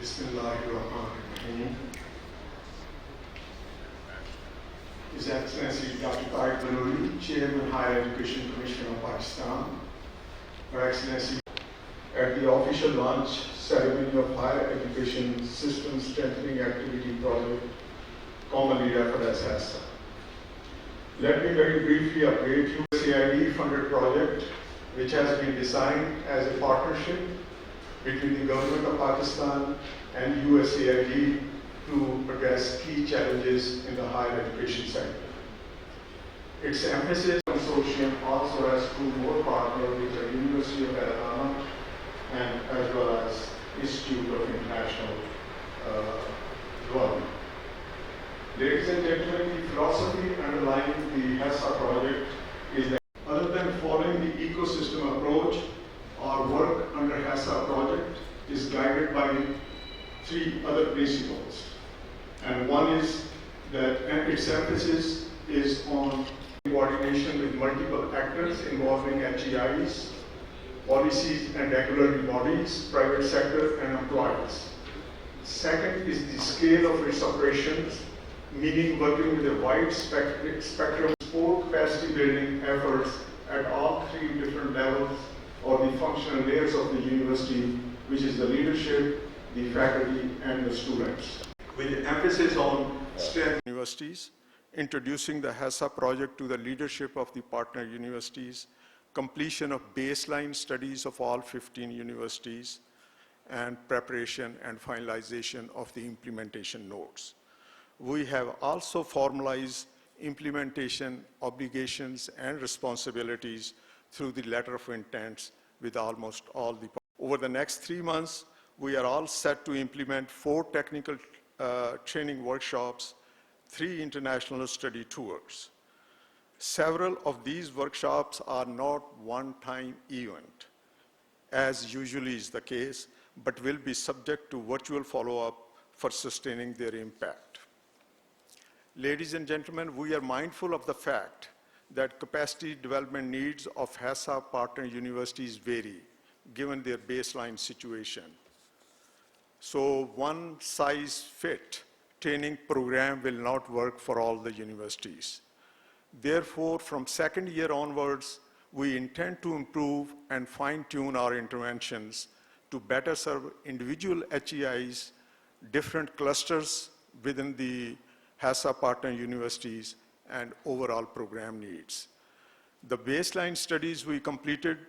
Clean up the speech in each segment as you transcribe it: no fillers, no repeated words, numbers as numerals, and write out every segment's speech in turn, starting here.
Bismillahirrahmanirrahim. His Excellency Dr. Tariq Banuri, Chairman, Higher Education Commission of Pakistan. Her Excellency, at the official launch ceremony of Higher Education System Strengthening Activity Project, commonly referred as HESSA. Let me very briefly update you on the USAID funded project, which has been designed as a partnership between the government of Pakistan and USAID to address key challenges in the higher education sector. Its emphasis consortium also has two more partners, which are University of Alabama and as well as Institute of International Development. Ladies and gentlemen, the philosophy underlying the HESSA project is that other than following the ecosystem approach, our work under HESSA project is guided by three other principles. And one is that its emphasis is on coordination with multiple actors involving HEIs, policies and regulatory bodies, private sector and employees. Second is the scale of its operations, meaning working with a wide spectrum of support capacity building efforts at all three different levels or the functional layers of the university, which is the leadership, the faculty, and the students. With an emphasis on strength universities, introducing the HESSA project to the leadership of the partner universities, completion of baseline studies of all 15 universities, and preparation and finalization of the implementation notes. We have also formalized implementation obligations and responsibilities through the letter of intents with almost all the. Over the next 3 months, we are all set to implement 4 technical training workshops, 3 international study tours. Several of these workshops are not one-time event, as usually is the case, but will be subject to virtual follow-up for sustaining their impact. Ladies and gentlemen, we are mindful of the fact that capacity development needs of HESSA partner universities vary, given their baseline situation. So one-size-fit training program will not work for all the universities. Therefore, from second year onwards, we intend to improve and fine-tune our interventions to better serve individual HEIs, different clusters within the HESSA partner universities, and overall program needs. The baseline studies we completed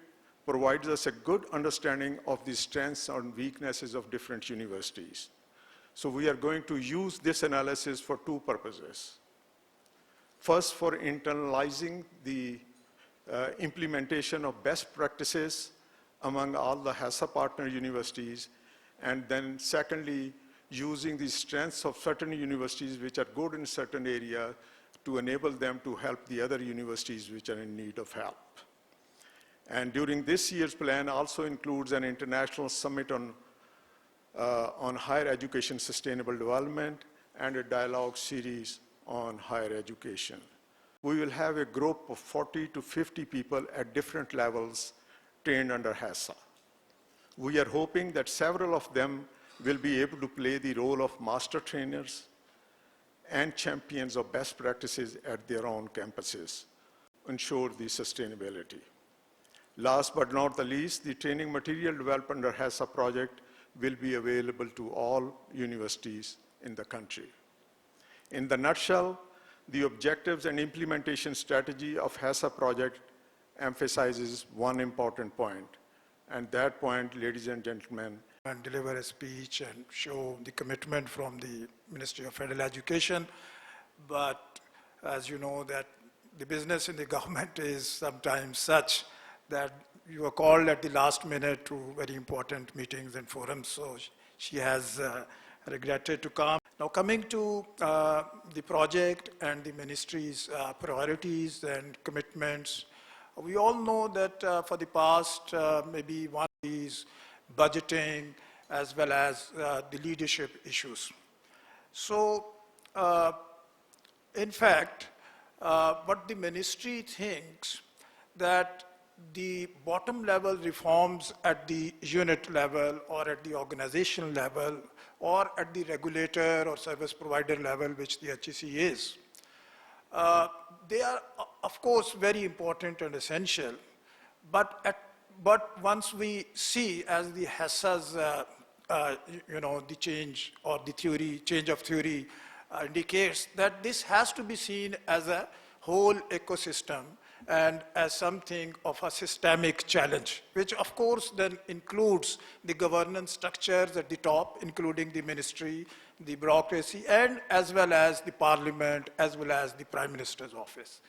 provides us a good understanding of the strengths and weaknesses of different universities. So we are going to use this analysis for 2 purposes. First, for internalizing the implementation of best practices among all the HESSA partner universities, and then secondly, using the strengths of certain universities which are good in certain area to enable them to help the other universities which are in need of help. And during this year's plan also includes an international summit on higher education sustainable development and a dialogue series on higher education. We will have a group of 40 to 50 people at different levels trained under HESSA. We are hoping that several of them will be able to play the role of master trainers and champions of best practices at their own campuses, ensure the sustainability. Last but not the least, the training material developed under HESSA project will be available to all universities in the country. In the nutshell, the objectives and implementation strategy of HESSA project emphasizes one important point, and that point, ladies and gentlemen, and deliver a speech and show the commitment from the Ministry of Federal Education. But as you know, that the business in the government is sometimes such that you are called at the last minute to very important meetings and forums, so she has regretted to come. Now coming to the project and the ministry's priorities and commitments, we all know that for the past maybe 1 is budgeting as well as the leadership issues. So in fact, what the ministry thinks that the bottom level reforms at the unit level or at the organizational level or at the regulator or service provider level, which the HEC is, they are, of course, very important and essential. But once we see, as the HESSA's, the change or the theory, change of theory indicates, that this has to be seen as a whole ecosystem and as something of a systemic challenge, which of course then includes the governance structures at the top, including the ministry, the bureaucracy, and as well as the parliament, as well as the Prime Minister's office.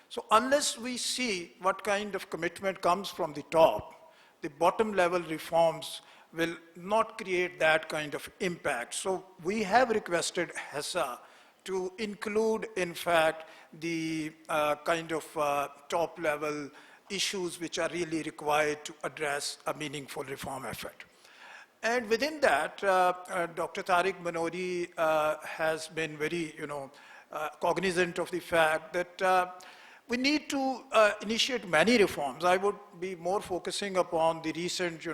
So unless we see what kind of commitment comes from the top, the bottom level reforms will not create that kind of impact. So we have requested HESSA to include, in fact, the kind of top level issues which are really required to address a meaningful reform effort. And within that, Dr. Tariq Banuri has been very, cognizant of the fact that we need to initiate many reforms. I would be more focusing upon the recent,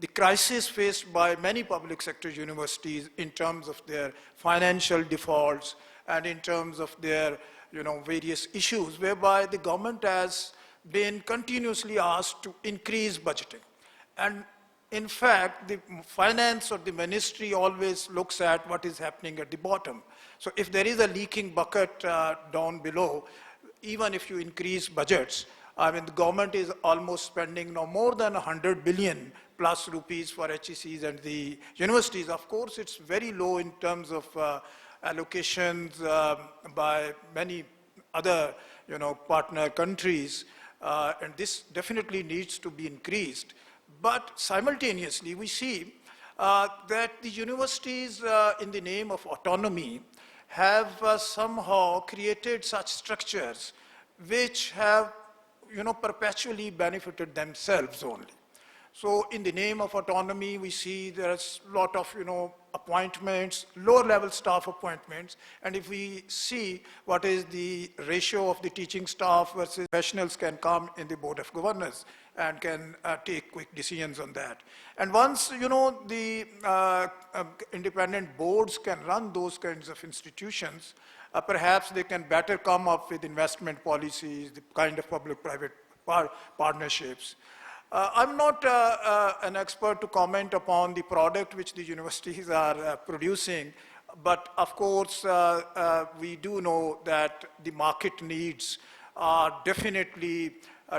the crisis faced by many public sector universities in terms of their financial defaults and in terms of their, various issues, whereby the government has been continuously asked to increase budgeting. And in fact, the finance or the ministry always looks at what is happening at the bottom. So if there is a leaking bucket down below, even if you increase budgets, I mean, the government is almost spending now more than 100 billion plus rupees for HECs and the universities. Of course, it's very low in terms of allocations by many other, partner countries, and this definitely needs to be increased. But simultaneously, we see that the universities, in the name of autonomy, have somehow created such structures which have, perpetually benefited themselves only. So in the name of autonomy, we see there's a lot of, appointments, lower level staff appointments. And if we see what is the ratio of the teaching staff versus professionals can come in the board of governors and can take quick decisions on that. And once, the independent boards can run those kinds of institutions, perhaps they can better come up with investment policies, the kind of public-private partnerships. I'm not an expert to comment upon the product which the universities are producing, but of course, we do know that the market needs are definitely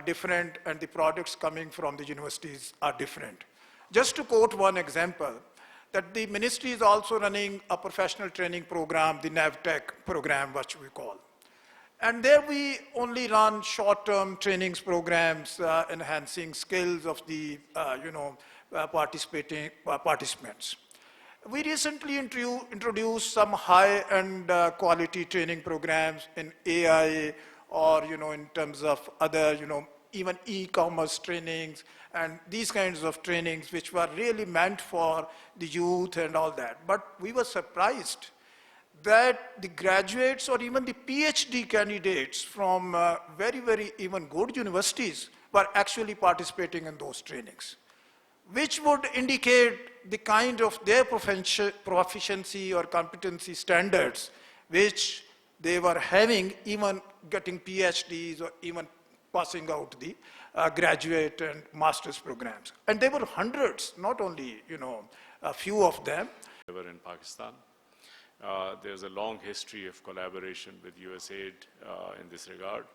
different and the products coming from the universities are different. Just to quote one example, that the ministry is also running a professional training program, the NAVTech program, which we call. And there we only run short-term trainings programs, enhancing skills of the, participants. We recently introduced some high-end quality training programs in AI or, in terms of other, even e-commerce trainings and these kinds of trainings which were really meant for the youth and all that. But we were surprised that the graduates or even the PhD candidates from very, very even good universities were actually participating in those trainings, which would indicate the kind of their proficiency or competency standards which they were having, even getting PhDs or even passing out the graduate and master's programs. And there were hundreds, not only, a few of them. In Pakistan. There's a long history of collaboration with USAID in this regard.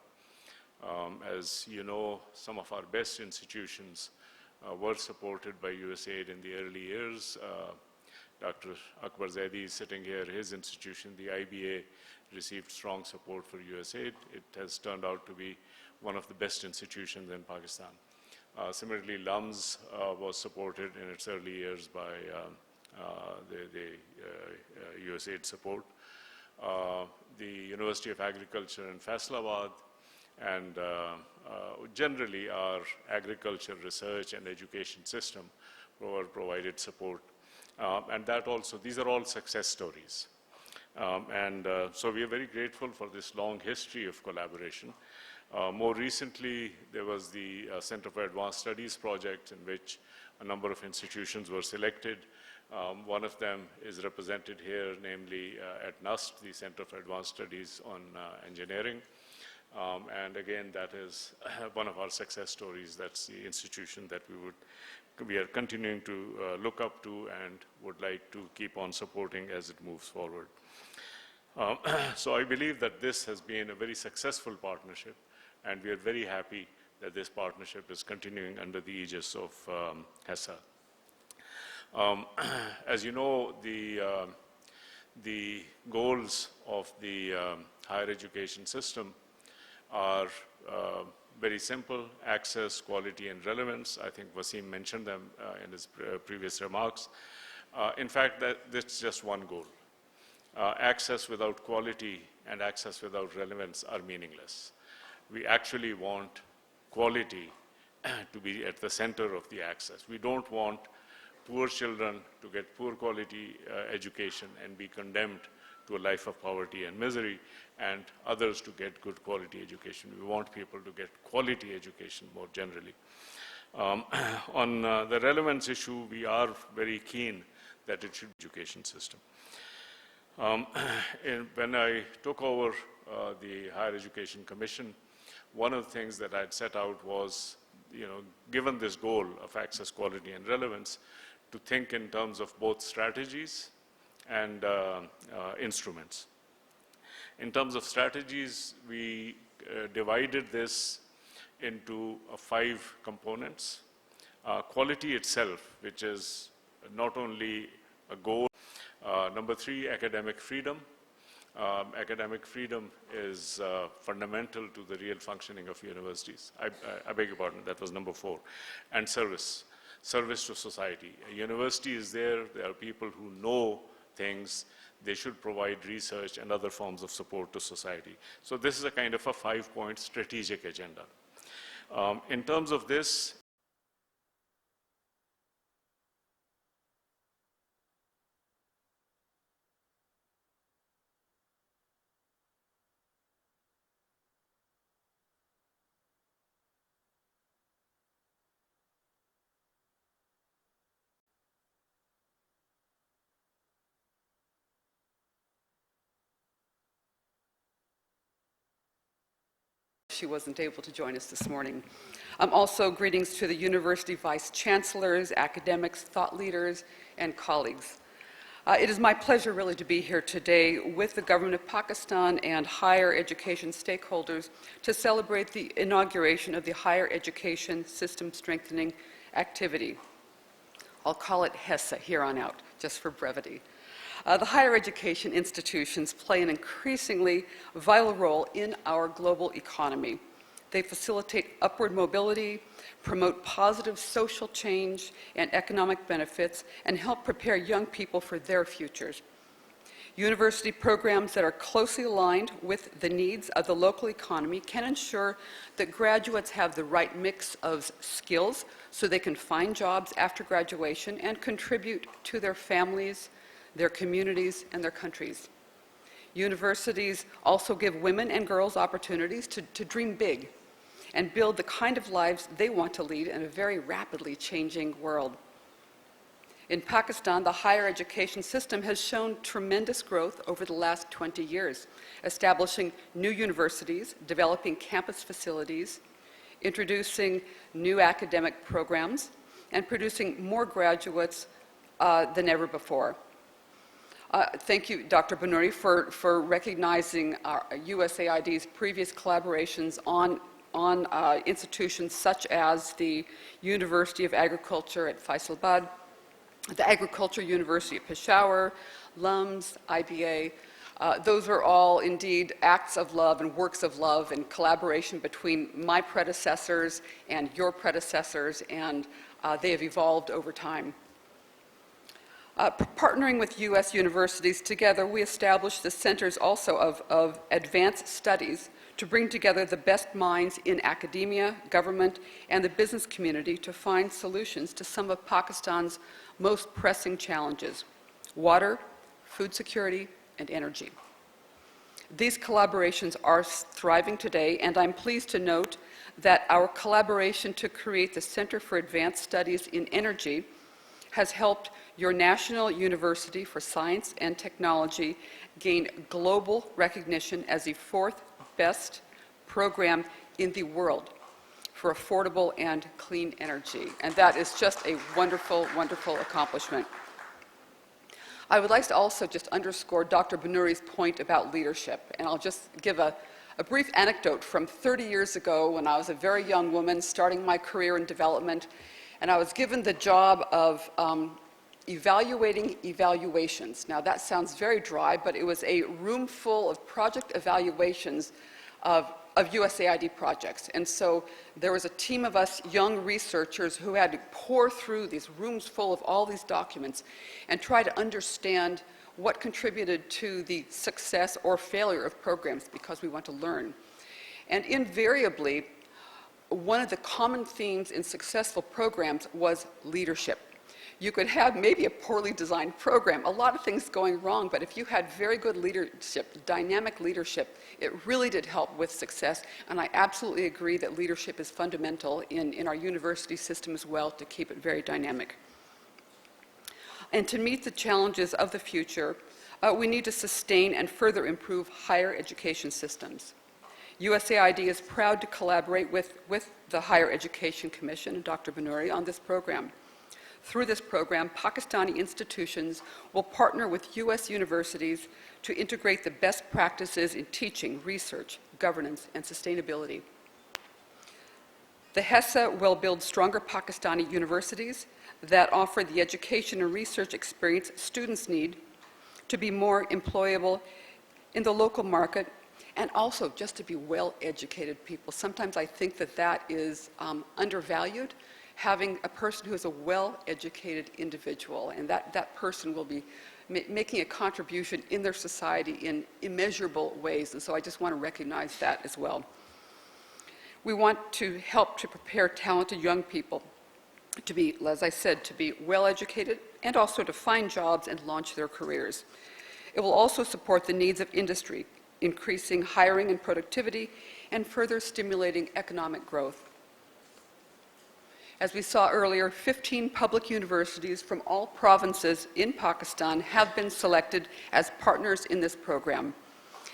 As you know, some of our best institutions were supported by USAID in the early years. Dr. Akbar Zaidi is sitting here. His institution, the IBA, received strong support for USAID. It has turned out to be one of the best institutions in Pakistan. Similarly, LUMS was supported in its early years by the USAID support. The University of Agriculture in Islamabad and generally our agriculture research and education system provided support. And that also, these are all success stories. So we are very grateful for this long history of collaboration. More recently, there was the Center for Advanced Studies project in which a number of institutions were selected. One of them is represented here, namely at NUST, the Center for Advanced Studies on Engineering. And again, that is one of our success stories. That's the institution that we are continuing to look up to and would like to keep on supporting as it moves forward. So I believe that this has been a very successful partnership, and we are very happy that this partnership is continuing under the aegis of HESSA. As you know, the goals of the higher education system are very simple: access, quality, and relevance. I think Wasim mentioned them in his previous remarks. In fact, that's just one goal. Access without quality and access without relevance are meaningless. We actually want quality to be at the center of the access. We don't want poor children to get poor quality education and be condemned to a life of poverty and misery, and others to get good quality education. We want people to get quality education more generally. On the relevance issue, we are very keen that it should be education system. When I took over the Higher Education Commission, one of the things that I'd set out was, given this goal of access, quality, and relevance, to think in terms of both strategies and instruments. In terms of strategies, we divided this into 5 components. Quality itself, which is not only a goal. Number 3, academic freedom. Academic freedom is fundamental to the real functioning of universities. I beg your pardon, that was number 4. And service to society. A university is there are people who know things, they should provide research and other forms of support to society. So this is a kind of a 5-point strategic agenda. In terms of this, she wasn't able to join us this morning. Also, greetings to the university vice chancellors, academics, thought leaders, and colleagues. It is my pleasure really to be here today with the government of Pakistan and higher education stakeholders to celebrate the inauguration of the Higher Education System Strengthening Activity. I'll call it HESSA here on out, just for brevity. The higher education institutions play an increasingly vital role in our global economy. They facilitate upward mobility, promote positive social change and economic benefits, and help prepare young people for their futures. University programs that are closely aligned with the needs of the local economy can ensure that graduates have the right mix of skills so they can find jobs after graduation and contribute to their families, their communities, and their countries. Universities also give women and girls opportunities to dream big and build the kind of lives they want to lead in a very rapidly changing world. In Pakistan, the higher education system has shown tremendous growth over the last 20 years, establishing new universities, developing campus facilities, introducing new academic programs, and producing more graduates than ever before. Thank you, Dr. Banuri, for recognizing USAID's previous collaborations on institutions such as the University of Agriculture at Islamabad, the Agriculture University of Peshawar, LUMS, IBA. Those are all indeed acts of love and works of love and collaboration between my predecessors and your predecessors, and they have evolved over time. Partnering with U.S. universities together, we established the centers also of advanced studies to bring together the best minds in academia, government, and the business community to find solutions to some of Pakistan's most pressing challenges: water, food security, and energy. These collaborations are thriving today, and I'm pleased to note that our collaboration to create the Center for Advanced Studies in Energy has helped your National University for Science and Technology gain global recognition as the 4th best program in the world for affordable and clean energy. And that is just a wonderful, wonderful accomplishment. I would like to also just underscore Dr. Banuri's point about leadership, and I'll just give a brief anecdote from 30 years ago when I was a very young woman starting my career in development, and I was given the job of evaluating evaluations. Now that sounds very dry, but it was a room full of project evaluations of USAID projects. And so there was a team of us young researchers who had to pore through these rooms full of all these documents and try to understand what contributed to the success or failure of programs, because we want to learn. And invariably, one of the common themes in successful programs was leadership. You could have maybe a poorly designed program, a lot of things going wrong, but if you had very good leadership, dynamic leadership, it really did help with success. And I absolutely agree that leadership is fundamental in our university system as well to keep it very dynamic. And to meet the challenges of the future, we need to sustain and further improve higher education systems. USAID is proud to collaborate with the Higher Education Commission and Dr. Banuri on this program. Through this program, Pakistani institutions will partner with U.S. universities to integrate the best practices in teaching, research, governance, and sustainability. The HESSA will build stronger Pakistani universities that offer the education and research experience students need to be more employable in the local market, and also just to be well-educated people. Sometimes I think that that is undervalued, having a person who is a well-educated individual, and that person will be making a contribution in their society in immeasurable ways, and so I just want to recognize that as well. We want to help to prepare talented young people to be, as I said, to be well-educated and also to find jobs and launch their careers. It will also support the needs of industry, increasing hiring and productivity and further stimulating economic growth. As we saw earlier, 15 public universities from all provinces in Pakistan have been selected as partners in this program.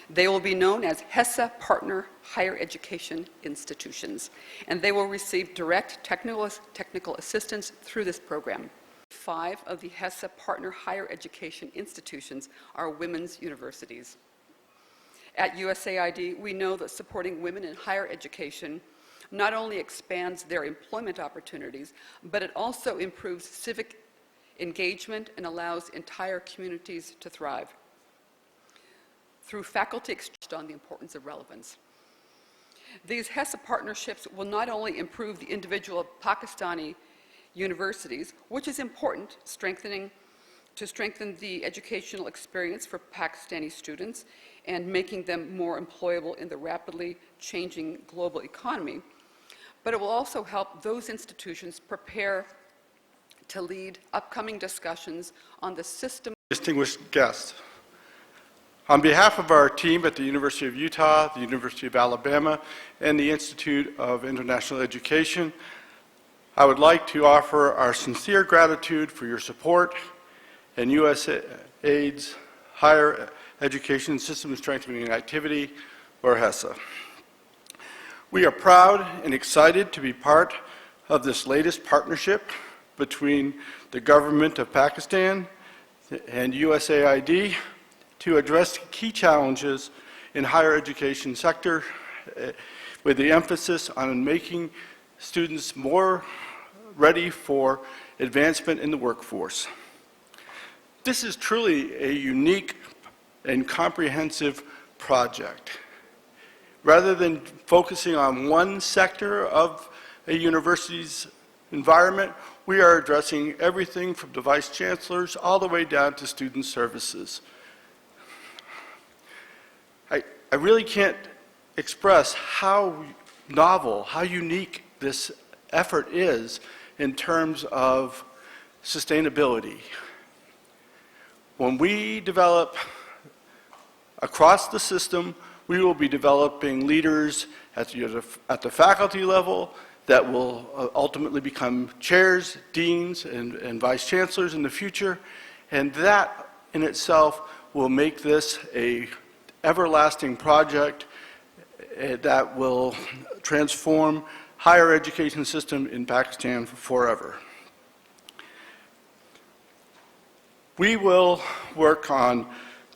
They will be known as HESSA Partner Higher Education Institutions, and they will receive direct technical assistance through this program. 5 of the HESSA Partner Higher Education Institutions are women's universities. At USAID, we know that supporting women in higher education not only expands their employment opportunities, but it also improves civic engagement and allows entire communities to thrive. Through faculty exchange on the importance of relevance. These HESSA partnerships will not only improve the individual Pakistani universities, which is important, to strengthen the educational experience for Pakistani students and making them more employable in the rapidly changing global economy, but it will also help those institutions prepare to lead upcoming discussions on the system. Distinguished guests, on behalf of our team at the University of Utah, the University of Alabama, and the Institute of International Education, I would like to offer our sincere gratitude for your support and USAID's Higher Education System Strengthening Activity, or HESSA. We are proud and excited to be part of this latest partnership between the government of Pakistan and USAID to address key challenges in higher education sector with the emphasis on making students more ready for advancement in the workforce. This is truly a unique and comprehensive project. Rather than focusing on one sector of a university's environment, we are addressing everything from the vice chancellors all the way down to student services. I really can't express how novel, how unique this effort is in terms of sustainability. When we develop Across the system, we will be developing leaders at the faculty level that will ultimately become chairs, deans, and vice chancellors in the future. And that in itself will make this an everlasting project that will transform higher education system in Pakistan forever. We will work on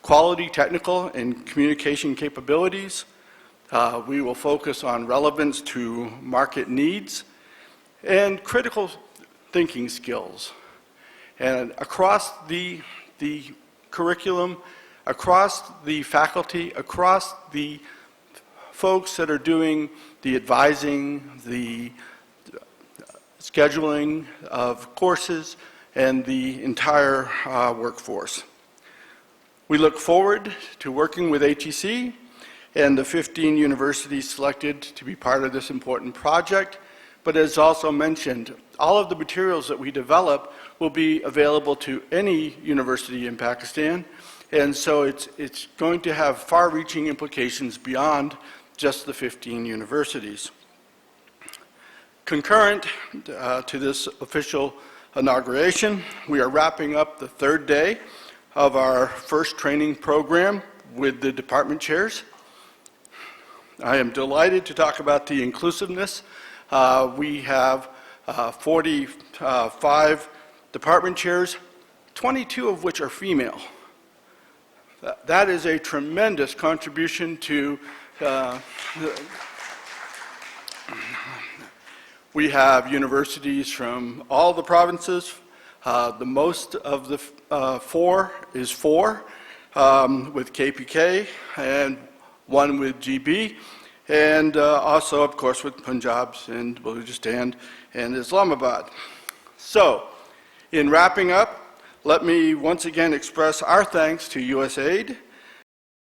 quality technical and communication capabilities. We will focus on relevance to market needs and critical thinking skills. And across the curriculum, across the faculty, across the folks that are doing the advising, the scheduling of courses, and the entire workforce. We look forward to working with HEC and the 15 universities selected to be part of this important project. But as also mentioned, all of the materials that we develop will be available to any university in Pakistan. And so it's going to have far-reaching implications beyond just the 15 universities. Concurrent to this official inauguration, we are wrapping up the third day of our first training program with the department chairs. I am delighted to talk about the inclusiveness. We have 45 department chairs, 22 of which are female. That is a tremendous contribution to we have universities from all the provinces. The most of the four is four, with KPK and one with GB, and also, of course, with Punjabs and Balochistan and Islamabad. So, in wrapping up, let me once again express our thanks to USAID